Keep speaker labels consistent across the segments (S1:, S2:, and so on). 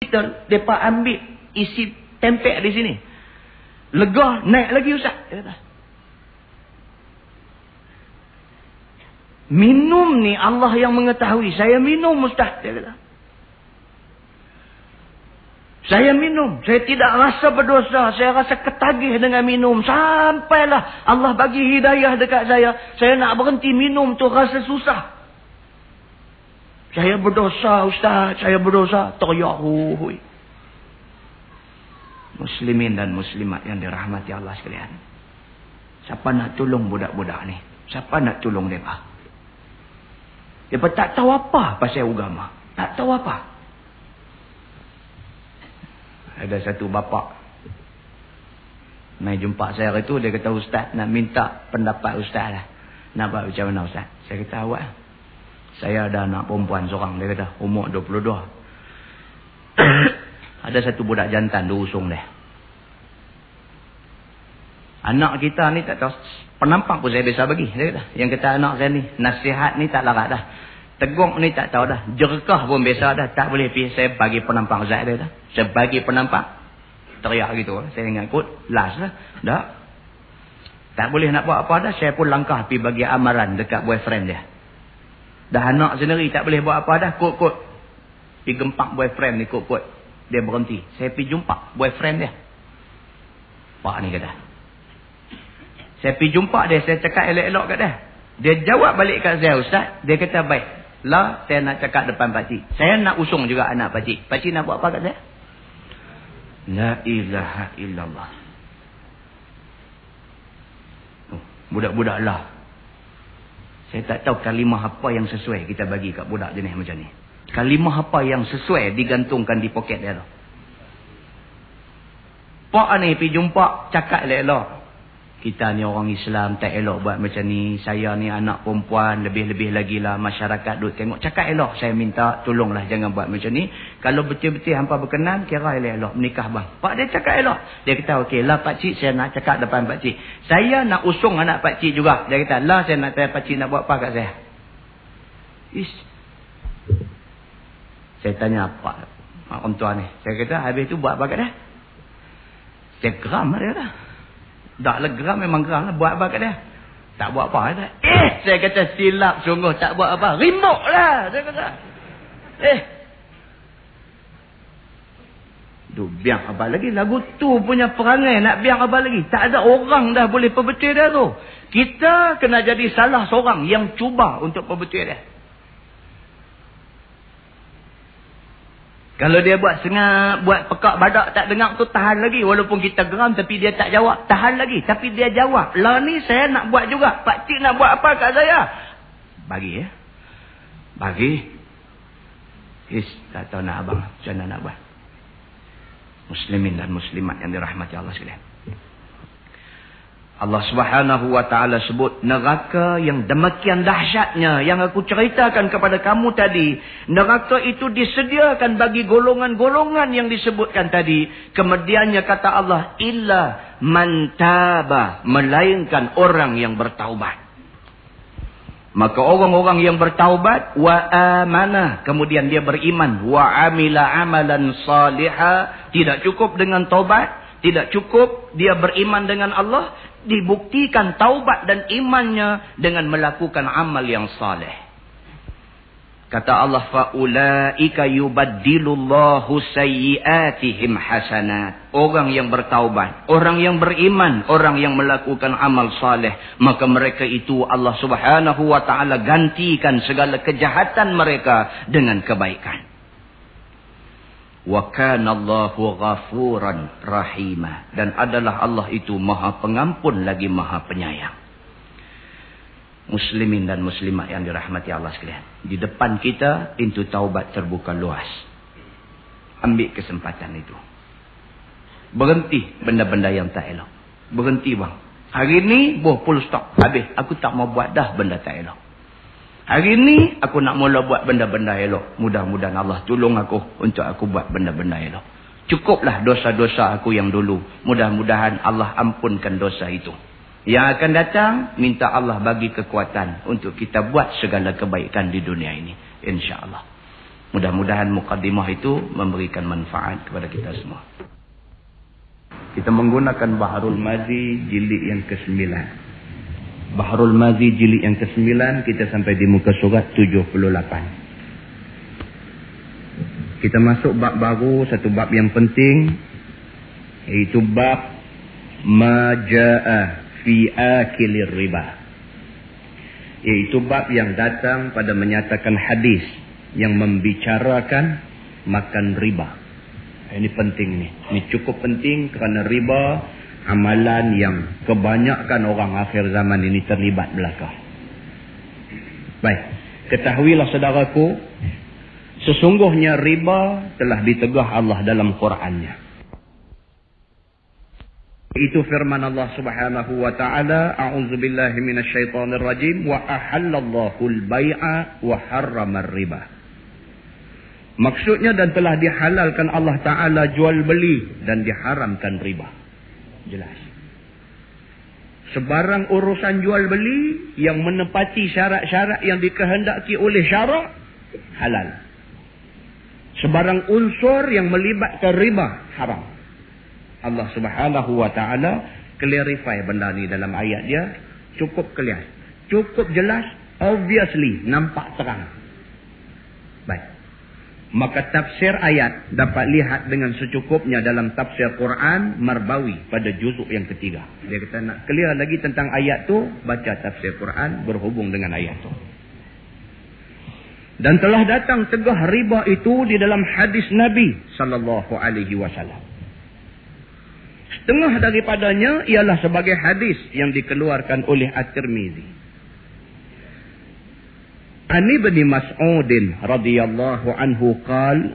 S1: Mereka ambil isi tempek di sini. Lega, naik lagi Ustaz. Dia kata. Minum ni Allah yang mengetahui. Saya minum Ustaz. Dia kata. Saya minum. Saya tidak rasa berdosa. Saya rasa ketagih dengan minum. Sampailah Allah bagi hidayah dekat saya. Saya nak berhenti minum tu rasa susah. Saya berdosa Ustaz. Saya berdosa. Teriak. Muslimin dan muslimat yang dirahmati Allah sekalian. Siapa nak tolong budak-budak ni? Siapa nak tolong mereka? Mereka tak tahu apa pasal agama. Tak tahu apa. Ada satu bapa mai jumpa saya hari tu. Dia kata, Ustaz nak minta pendapat Ustaz lah. Nak buat macam mana Ustaz? Saya kata, awak saya ada anak perempuan seorang. Dia kata umur 22. Ada satu budak jantan dia usung dia. Anak kita ni tak tahu. Penampak pun saya biasa bagi. Dia kata. Yang kata anak saya ni. Nasihat ni tak larat dah. Tegur ni tak tahu dah. Jerkah pun biasa dah. Tak boleh pergi. Saya bagi penampak Ustaz dia dah. Saya bagi penampak. Teriak gitu. Saya ingat kot. Last lah. Dah. Tak boleh nak buat apa dah. Saya pun langkah pergi bagi amaran dekat boyfriend dia. Dah anak sendiri tak boleh buat apa dah. Kot-kot. Pergi gempak boyfriend ni kot-kot. Dia berhenti. Saya pergi jumpa boyfriend dia. Pak ni kata. Saya pergi jumpa dia. Saya cakap elok-elok kat dia. Dia jawab balik kat saya, Ustaz. Dia kata, baik. Lah, saya nak cakap depan pakcik. Saya nak usung juga anak pakcik. Pakcik nak buat apa kat saya? La ilaha illallah. Budak-budak lah. Saya tak tahu kalimah apa yang sesuai kita bagi kat budak jenis macam ni. Kalimah apa yang sesuai digantungkan di poket dia tu. Pak ni pergi jumpa, cakap elok-elok. Kita ni orang Islam tak elok buat macam ni. Saya ni anak perempuan, lebih-lebih lagi lah masyarakat duk tengok. Cakap elok, saya minta tolonglah jangan buat macam ni. Kalau betul-betul hampa berkenan, kira elok menikah bang. Pak dia cakap elok. Dia kata, okey lah pakcik, saya nak cakap depan pakcik. Saya nak usung anak pakcik juga. Dia kata, lah saya nak tanya pakcik nak buat apa kat saya. Ish. Saya tanya apa orang tua ni. Saya kata, habis tu buat apa kat dia? Saya geram dia kata. Tak lah geram, memang geram lah. Buat apa kat dia? Tak buat apa. Kata. Saya kata silap sungguh tak buat apa. Rimuk lah. Saya kata. Biar apa lagi. Lagu tu punya perangai nak biar apa lagi. Tak ada orang dah boleh perbetul dia tu. Kita kena jadi salah seorang yang cuba untuk perbetul dia. Kalau dia buat sengak, buat pekak badak tak dengar tu, tahan lagi. Walaupun kita geram tapi dia tak jawab. Tahan lagi. Tapi dia jawab. Lah ni saya nak buat juga. Pakcik nak buat apa kat saya? Bagi ya. Bagi. Tak tahu nak abang. Macam mana nak buat. Muslimin dan muslimat yang dirahmati Allah sekalian. Allah Subhanahu wa ta'ala sebut neraka yang demikian dahsyatnya yang aku ceritakan kepada kamu tadi. Neraka itu disediakan bagi golongan-golongan yang disebutkan tadi. Kemudiannya kata Allah, illa man taba, melainkan orang yang bertaubat. Maka orang-orang yang bertaubat wa amanah, kemudian dia beriman, wa amila amalan salihah, tidak cukup dengan taubat, tidak cukup dia beriman dengan Allah, dibuktikan taubat dan imannya dengan melakukan amal yang saleh. Kata Allah, faulaika yubaddilullahu sayyiatihim hasanat. Orang yang bertaubat, orang yang beriman, orang yang melakukan amal saleh, maka mereka itu Allah Subhanahu wa taala gantikan segala kejahatan mereka dengan kebaikan. Wa kana Allahu ghafuran rahimah, dan adalah Allah itu Maha Pengampun lagi Maha Penyayang. Muslimin dan muslimat yang dirahmati Allah sekalian, di depan kita pintu taubat terbuka luas. Ambil kesempatan itu. Berhenti benda-benda yang tak elok. Berhenti bang. Hari ni full stop. Habis. Aku tak mau buat dah benda tak elok. Hari ni aku nak mula buat benda-benda elok. Mudah-mudahan Allah tolong aku untuk aku buat benda-benda elok. Cukuplah dosa-dosa aku yang dulu. Mudah-mudahan Allah ampunkan dosa itu. Yang akan datang, minta Allah bagi kekuatan untuk kita buat segala kebaikan di dunia ini. InsyaAllah. Mudah-mudahan mukaddimah itu memberikan manfaat kepada kita semua. Kita menggunakan Bahrul Mazi jilid yang ke-9. Bahrul Mazi jilid yang ke-9, kita sampai di muka surat 78. Kita masuk bab baru, satu bab yang penting, iaitu bab Maja'a fi akilir riba. Iaitu bab yang datang pada menyatakan hadis yang membicarakan makan riba. Ini penting ni. Ini cukup penting kerana riba amalan yang kebanyakan orang akhir zaman ini terlibat belaka. Baik, ketahuilah saudaraku, sesungguhnya riba telah ditegah Allah dalam Qurannya. Itu firman Allah Subhanahu wa taala, a'udzubillahi minasyaitonir rajim, wa ahallallahu al-bai'a wa harrama ar-riba. Maksudnya, dan telah dihalalkan Allah Ta'ala jual beli dan diharamkan riba. Jelas. Sebarang urusan jual beli yang menepati syarat-syarat yang dikehendaki oleh syarak, halal. Sebarang unsur yang melibatkan riba, haram. Allah Subhanahu wa Ta'ala clarify benda ni dalam ayat dia. Cukup clear, cukup jelas, obviously, nampak terang. Baik. Maka tafsir ayat dapat lihat dengan secukupnya dalam tafsir Quran Marbawi pada juzuk yang ketiga. Dia kata nak clear lagi tentang ayat tu, baca tafsir Quran berhubung dengan ayat tu. Dan telah datang tegah riba itu di dalam hadis Nabi sallallahu alaihi wasallam. Setengah daripadanya ialah sebagai hadis yang dikeluarkan oleh At-Tirmizi. Ani bin Mas'ud radhiyallahu anhu qala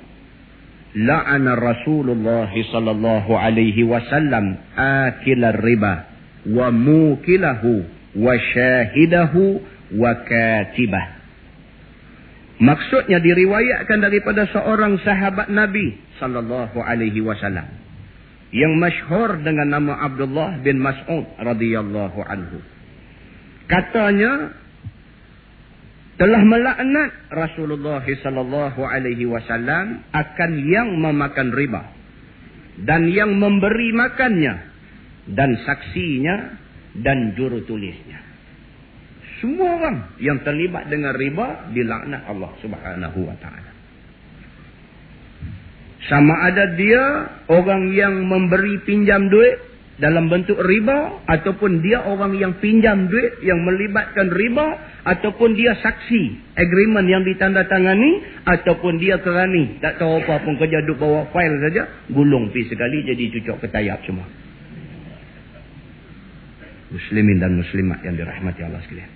S1: la'ana Rasulullah sallallahu alaihi wasallam akilar riba wa mukilahu wa syahidahu wa katibah. Maksudnya diriwayatkan daripada seorang sahabat Nabi sallallahu alaihi wasallam yang masyhur dengan nama Abdullah bin Mas'ud radhiyallahu anhu. Katanya, telah melaknat Rasulullah sallallahu alaihi wasallam akan yang memakan riba dan yang memberi makannya dan saksinya dan juru tulisnya. Semua orang yang terlibat dengan riba dilaknat Allah Subhanahu wa taala. Sama ada dia orang yang memberi pinjam duit dalam bentuk riba, ataupun dia orang yang pinjam duit yang melibatkan riba, ataupun dia saksi agreement yang ditandatangani, ataupun dia kerani tak tahu apa pun, kerja duduk bawa file saja, gulung pergi sekali jadi cucuk ketayap semua. Muslimin dan muslimat yang dirahmati Allah sekalian.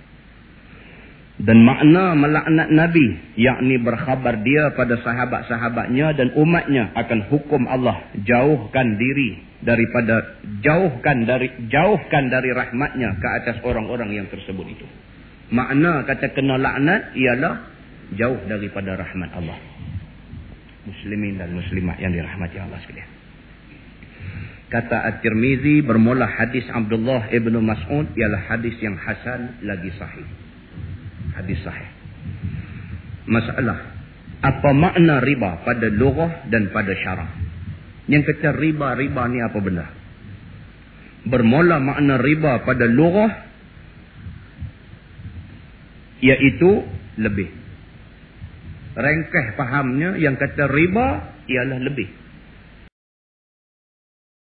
S1: Dan makna melaknat Nabi, yakni berkhabar dia pada sahabat-sahabatnya dan umatnya akan hukum Allah, jauhkan dari rahmatnya ke atas orang-orang yang tersebut itu. Makna kata kena laknat ialah jauh daripada rahmat Allah. Muslimin dan muslimat yang dirahmati Allah sekalian. Kata At-Tirmizi, bermula hadis Abdullah ibn Mas'ud ialah hadis yang hasan lagi sahih. Hadis sahih. Masalah, apa makna riba pada lughah dan pada syarak? Yang kata riba ni apa benda? Bermula makna riba pada lughah iaitu lebih. Ringkas fahamnya yang kata riba ialah lebih.